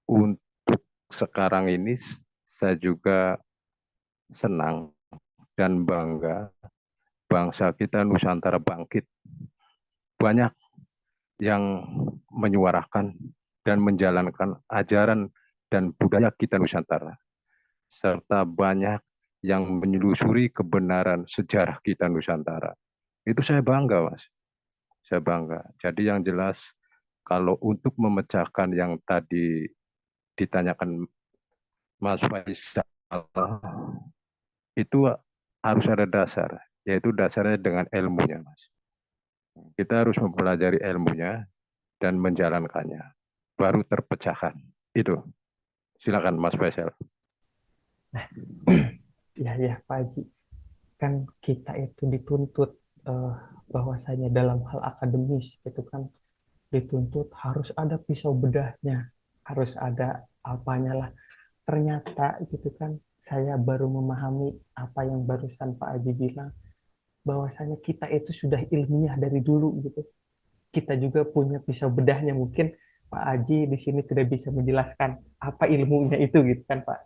untuk sekarang ini saya juga senang dan bangga bangsa kita Nusantara bangkit. Banyak yang menyuarakan dan menjalankan ajaran dan budaya kita Nusantara. Serta banyak yang menelusuri kebenaran sejarah kita Nusantara. Itu saya bangga, Mas. Saya bangga. Jadi yang jelas, kalau untuk memecahkan yang tadi ditanyakan Mas Faisal, itu harus ada dasar, yaitu dasarnya dengan ilmunya, Mas. Kita harus mempelajari ilmunya dan menjalankannya, baru terpecahkan. Itu. Silakan Mas Faisal. Nah, ya ya Pak Haji, kan kita itu dituntut eh, bahwasanya dalam hal akademis itu kan dituntut harus ada pisau bedahnya, harus ada apanya lah. Ternyata gitu kan saya baru memahami apa yang barusan Pak Haji bilang, bahwasanya kita itu sudah ilmiah dari dulu gitu. Kita juga punya pisau bedahnya. Mungkin Pak Haji di sini tidak bisa menjelaskan apa ilmunya itu gitu kan Pak.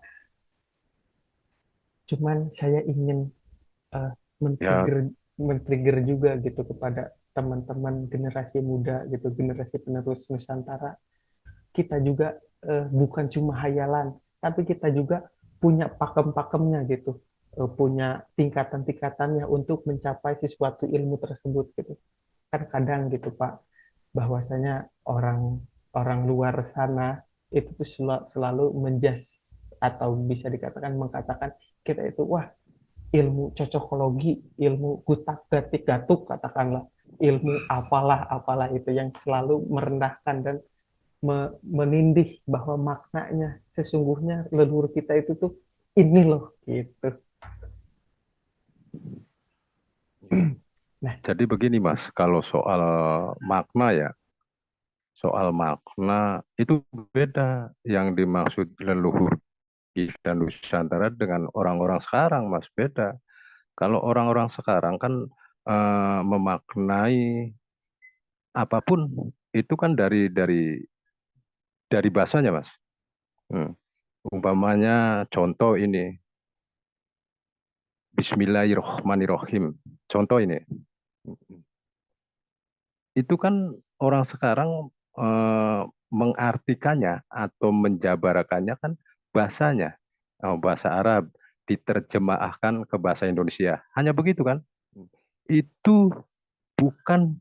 Cuman saya ingin eh, Ya, men-trigger men-trigger juga gitu kepada teman-teman generasi muda gitu, generasi penerus Nusantara. Kita juga bukan cuma hayalan, tapi kita juga punya pakem-pakemnya gitu, punya tingkatan-tingkatannya untuk mencapai sesuatu ilmu tersebut gitu. Kan kadang gitu Pak, bahwasanya orang orang luar sana itu tuh selalu menjas atau bisa dikatakan mengatakan kita itu wah ilmu cocokologi, ilmu gutak-gatik gatuk katakanlah, ilmu apalah apalah itu yang selalu merendahkan dan menindih bahwa maknanya sesungguhnya leluhur kita itu tuh ini loh gitu. Nah, jadi begini Mas, kalau soal makna ya, soal makna itu beda yang dimaksud leluhur kita Nusantara dengan orang-orang sekarang, Mas, beda. Kalau orang-orang sekarang kan memaknai apapun itu kan dari bahasanya, Mas. Hmm. Umpamanya contoh ini, Bismillahirrohmanirrohim. Contoh ini, itu kan orang sekarang mengartikannya atau menjabarakannya kan bahasanya, bahasa Arab diterjemahkan ke bahasa Indonesia. Hanya begitu kan? Itu bukan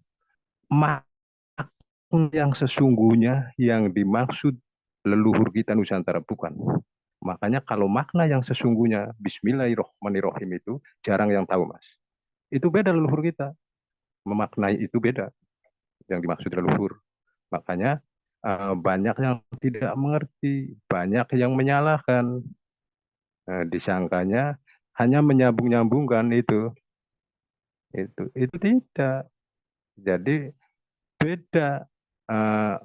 makna yang sesungguhnya yang dimaksud leluhur kita Nusantara, bukan. Makanya kalau makna yang sesungguhnya Bismillahirrohmanirrohim itu jarang yang tahu, Mas. Itu beda leluhur kita. Memaknai itu beda yang dimaksud leluhur. Makanya banyak yang tidak mengerti, banyak yang menyalahkan. Disangkanya hanya menyambung-nyambungkan itu. Itu tidak. Jadi beda eh,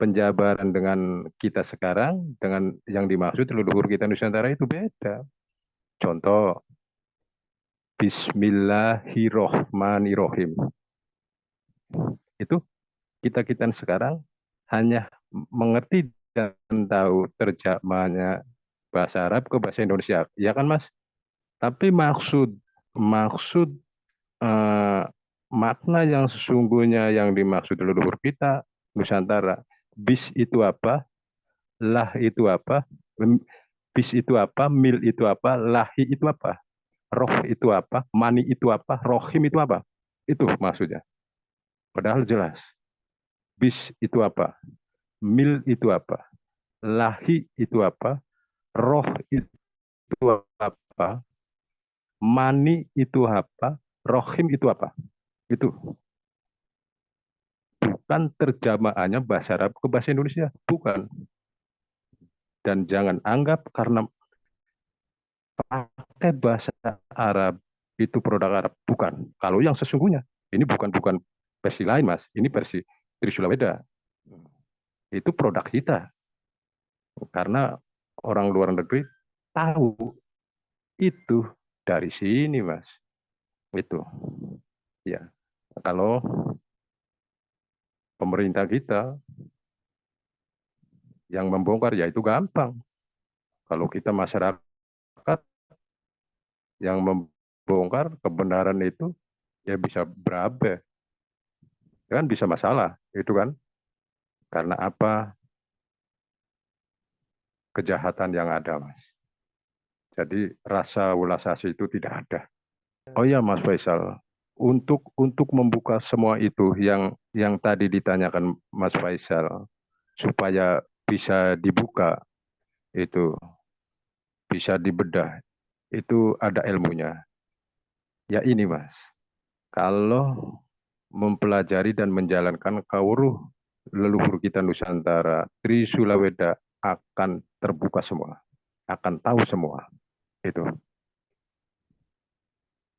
penjabaran dengan kita sekarang dengan yang dimaksud leluhur kita Nusantara itu beda. Contoh, Bismillahirrohmanirrohim. Itu kita-kita sekarang hanya mengerti dan tahu terjemahnya bahasa Arab ke bahasa Indonesia. Ya kan, Mas? Tapi maksud maksud eh, makna yang sesungguhnya yang dimaksud leluhur kita Nusantara. Bis itu apa? Lah itu apa? Bis itu apa? Mil itu apa? Lahi itu apa? Roh itu apa? Mani itu apa? Rohim itu apa? Itu maksudnya. Padahal jelas. Bis itu apa? Mil itu apa? Lahi itu apa? Roh itu apa? Mani itu apa? Rohim itu apa? Itu bukan terjemahannya bahasa Arab ke bahasa Indonesia. Bukan. Dan jangan anggap karena pakai bahasa Arab itu produk Arab. Bukan. Kalau yang sesungguhnya, ini bukan versi lain, Mas. Ini versi Trisula Weda. Itu produk kita. Karena orang luar negeri tahu itu dari sini, Mas. Itu. Ya. Kalau pemerintah kita yang membongkar ya itu gampang. Kalau kita masyarakat yang membongkar kebenaran itu ya bisa berabe, kan bisa masalah, itu kan karena apa kejahatan yang ada, Mas. Jadi rasa ulas asih itu tidak ada. Oh ya, Mas Faisal, untuk membuka semua itu yang tadi ditanyakan Mas Faisal supaya bisa dibuka itu bisa dibedah itu ada ilmunya. Ya ini, Mas. Kalau mempelajari dan menjalankan kawruh leluhur kita Nusantara, Trisula Weda akan terbuka semua, akan tahu semua. Itu.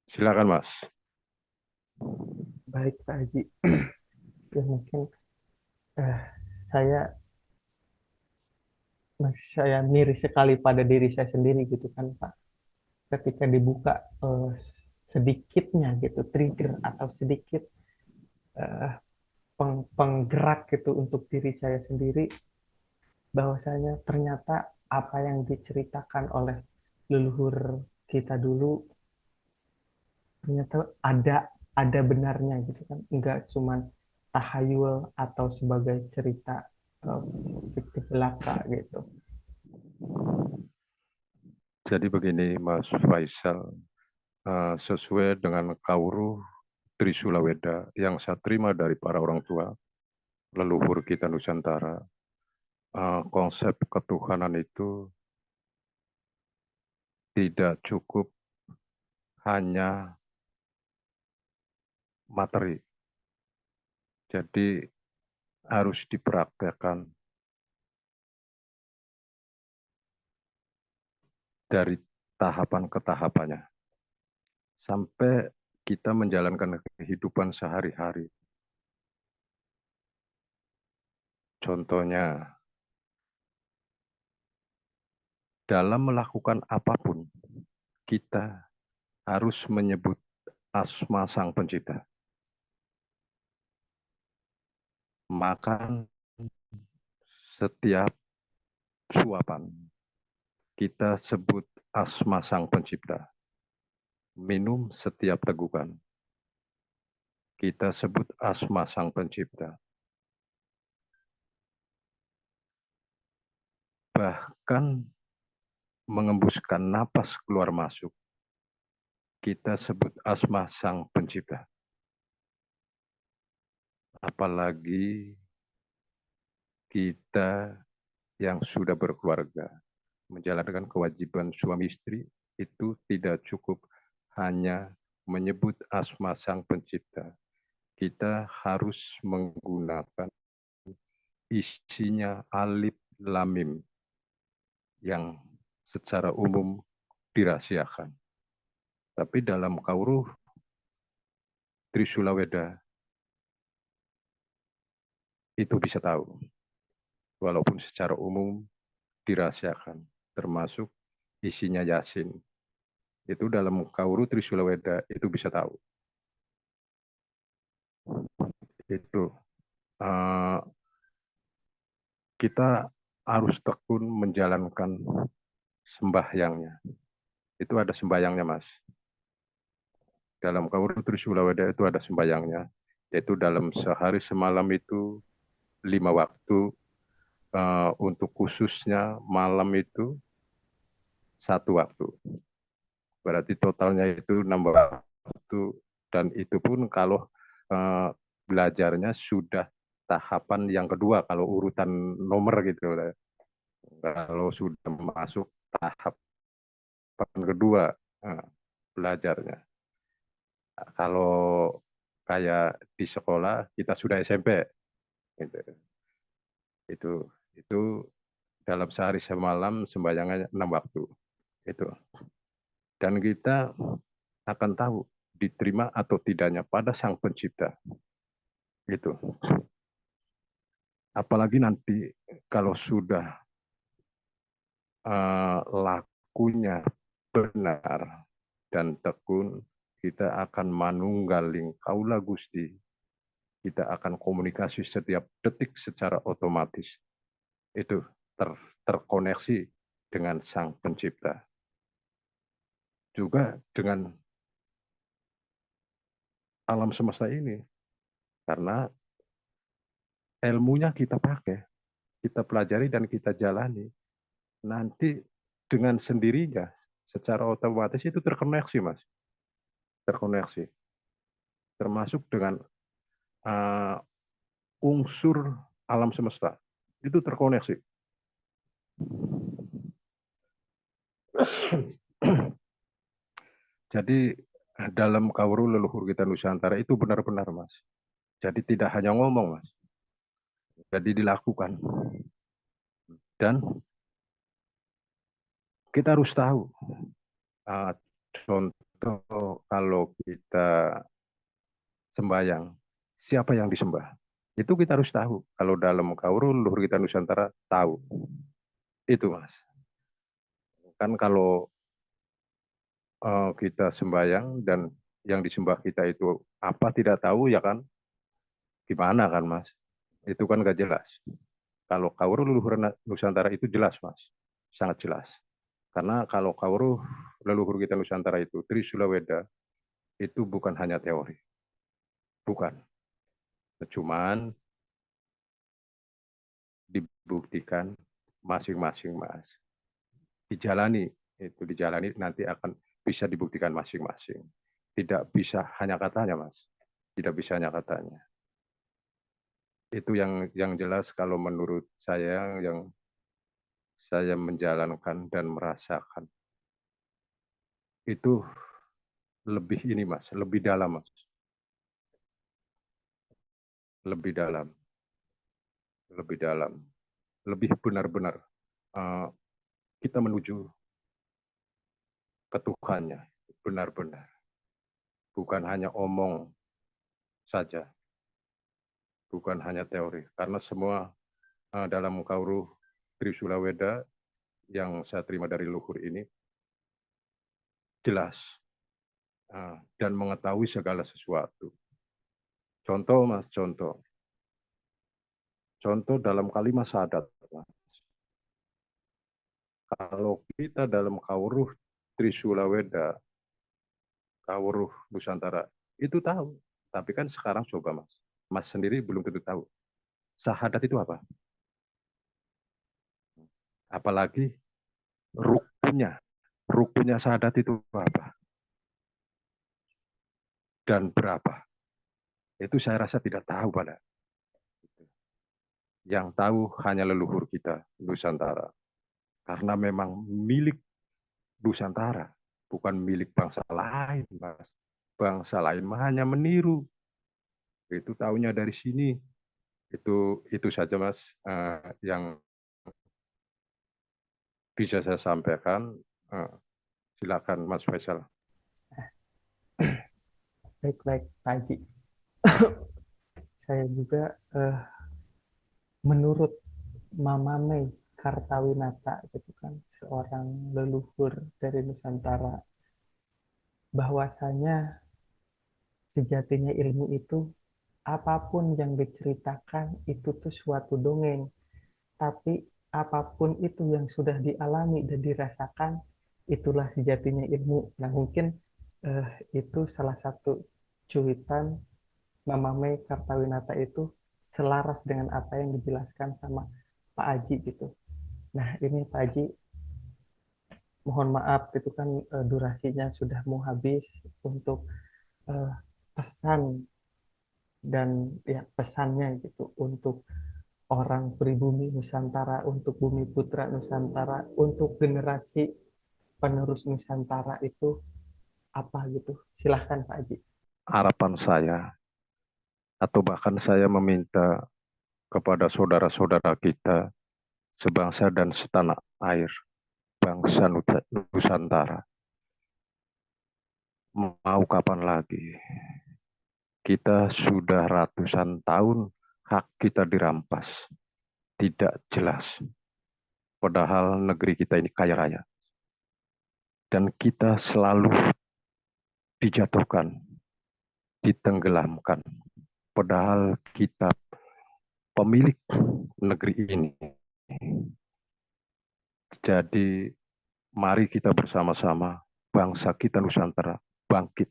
Silakan, Mas. Baik, Pak Haji. Ya mungkin eh, saya saya miris sekali pada diri saya sendiri gitu kan, Pak. Ketika dibuka sedikitnya gitu trigger atau sedikit eh, penggerak gitu untuk diri saya sendiri, bahwasanya ternyata apa yang diceritakan oleh leluhur kita dulu ternyata ada benarnya gitu kan, enggak cuman tahayul atau sebagai cerita eh, fiktif belaka gitu. Jadi begini, Mas Faisal, sesuai dengan kawruh Trisula Weda yang saya terima dari para orang tua, leluhur kita Nusantara, konsep ketuhanan itu tidak cukup hanya materi. Jadi harus dipraktekkan dari tahapan ke tahapannya. Sampai kita menjalankan kehidupan sehari-hari. Contohnya, dalam melakukan apapun, kita harus menyebut asma Sang Pencipta. Makan setiap suapan, kita sebut asma Sang Pencipta. Minum setiap tegukan, kita sebut asma Sang Pencipta. bahkan mengembuskan napas keluar masuk, kita sebut asma Sang Pencipta. Apalagi kita yang sudah berkeluarga, menjalankan kewajiban suami istri, itu tidak cukup hanya menyebut asma Sang Pencipta. Kita harus menggunakan isinya alif lamim yang secara umum dirahasiakan. Tapi dalam Kauruh Trisula Weda itu bisa tahu, walaupun secara umum dirahasiakan, termasuk isinya Yasin. Itu dalam Kauruh Trisula Weda itu bisa tahu. Itu kita harus tekun menjalankan sembahyangnya. Itu ada sembahyangnya, Mas. Dalam Kauruh Trisula Weda itu ada sembahyangnya, yaitu dalam sehari semalam itu 5 waktu, untuk khususnya malam itu 1 waktu. Berarti totalnya itu 6 waktu, dan itu pun kalau belajarnya sudah tahapan yang kedua, kalau urutan nomor gitu. Kalau sudah masuk tahapan kedua belajarnya. Kalau kayak di sekolah kita sudah SMP, gitu. Itu dalam sehari semalam sembahyangnya 6 waktu. Itu. Dan kita akan tahu diterima atau tidaknya pada Sang Pencipta. Gitu. Apalagi nanti kalau sudah lakunya benar dan tekun, kita akan manunggaling kaula Gusti. Kita akan komunikasi setiap detik secara otomatis. Itu terkoneksi dengan Sang Pencipta. Juga dengan alam semesta ini. Karena ilmunya kita pakai, kita pelajari dan kita jalani. Nanti dengan sendirinya, secara otomatis itu terkoneksi, Mas. Terkoneksi. Termasuk dengan unsur alam semesta. Itu terkoneksi. Jadi dalam Kauruh leluhur kita Nusantara itu benar-benar, Mas. Jadi tidak hanya ngomong, Mas. Jadi dilakukan. Dan kita harus tahu, contoh kalau kita sembahyang, siapa yang disembah? Itu kita harus tahu. Kalau dalam Kauruh leluhur kita Nusantara tahu. Itu, Mas. Kan kalau kita sembahyang dan yang disembah kita itu apa tidak tahu, ya kan? Gimana kan, Mas? Itu kan gak jelas. Kalau Kauruh leluhur Nusantara itu jelas, Mas. Sangat jelas. Karena kalau Kauruh leluhur kita Nusantara itu Trisula Weda itu bukan hanya teori. Bukan. Cuman dibuktikan masing-masing, Mas. Dijalani, itu dijalani nanti akan bisa dibuktikan masing-masing. Tidak bisa hanya katanya, Mas. Tidak bisa hanya katanya. Itu yang jelas kalau menurut saya, yang saya menjalankan dan merasakan. Itu lebih ini, Mas, lebih dalam, Mas. Lebih dalam. Lebih dalam. Lebih benar-benar kita menuju ke Tuhannya. Benar-benar. Bukan hanya omong saja. Bukan hanya teori. Karena semua dalam Kauruh Trisula Weda yang saya terima dari luhur ini jelas dan mengetahui segala sesuatu. Contoh, Mas, contoh. Contoh dalam kalimat syahadat, Mas. Kalau kita dalam Kauruh Trisula Weda, Kauruh Nusantara, itu tahu. Tapi kan sekarang coba, Mas. Mas sendiri belum tentu tahu. Syahadat itu apa? Apalagi rukunnya, rukunnya syahadat itu apa dan berapa. Itu saya rasa tidak tahu pada. Yang tahu hanya leluhur kita, Nusantara. Karena memang milik Nusantara, bukan milik bangsa lain, Mas. Bangsa lain mah hanya meniru. Itu tahunya dari sini. Itu saja, Mas, yang bisa saya sampaikan. Eh, Silakan, Mas Faisal. Baik-baik, Pak Haji. Saya juga menurut Mama Mei Kartawinata gitu kan, seorang leluhur dari Nusantara, bahwasanya sejatinya ilmu itu apapun yang diceritakan itu tuh suatu dongeng, tapi apapun itu yang sudah dialami dan dirasakan itulah sejatinya ilmu. Nah, mungkin itu salah satu cuitan Mama Mei Kartawinata itu selaras dengan apa yang dijelaskan sama Pak Aji gitu. Nah, ini Pak Aji, mohon maaf itu kan durasinya sudah mau habis untuk eh, pesan dan ya pesannya gitu untuk orang pribumi Nusantara, untuk Bumi Putra Nusantara, untuk generasi penerus Nusantara itu apa gitu. Silahkan Pak Haji. Harapan saya, atau bahkan saya meminta kepada saudara-saudara kita sebangsa dan setanah air, bangsa Nusantara. Mau kapan lagi? Kita sudah ratusan tahun hak kita dirampas, tidak jelas. Padahal negeri kita ini kaya raya. Dan kita selalu dijatuhkan, ditenggelamkan. Padahal kita pemilik negeri ini. Jadi mari kita bersama-sama, bangsa kita Nusantara, bangkit,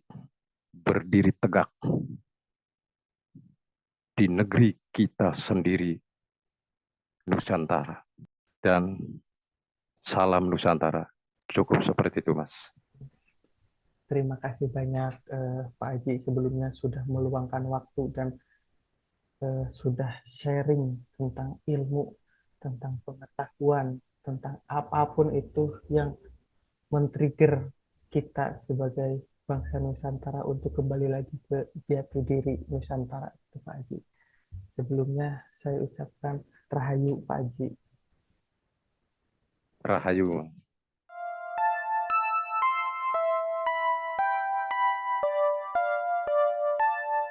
berdiri tegak di negeri kita sendiri, Nusantara. Dan salam Nusantara. Cukup seperti itu, Mas. Terima kasih banyak Pak Haji sebelumnya sudah meluangkan waktu dan sudah sharing tentang ilmu, tentang pengetahuan, tentang apapun itu yang men-trigger kita sebagai bangsa Nusantara untuk kembali lagi ke jati diri Nusantara itu Pak Haji. Sebelumnya saya ucapkan Rahayu Pak Haji. Rahayu.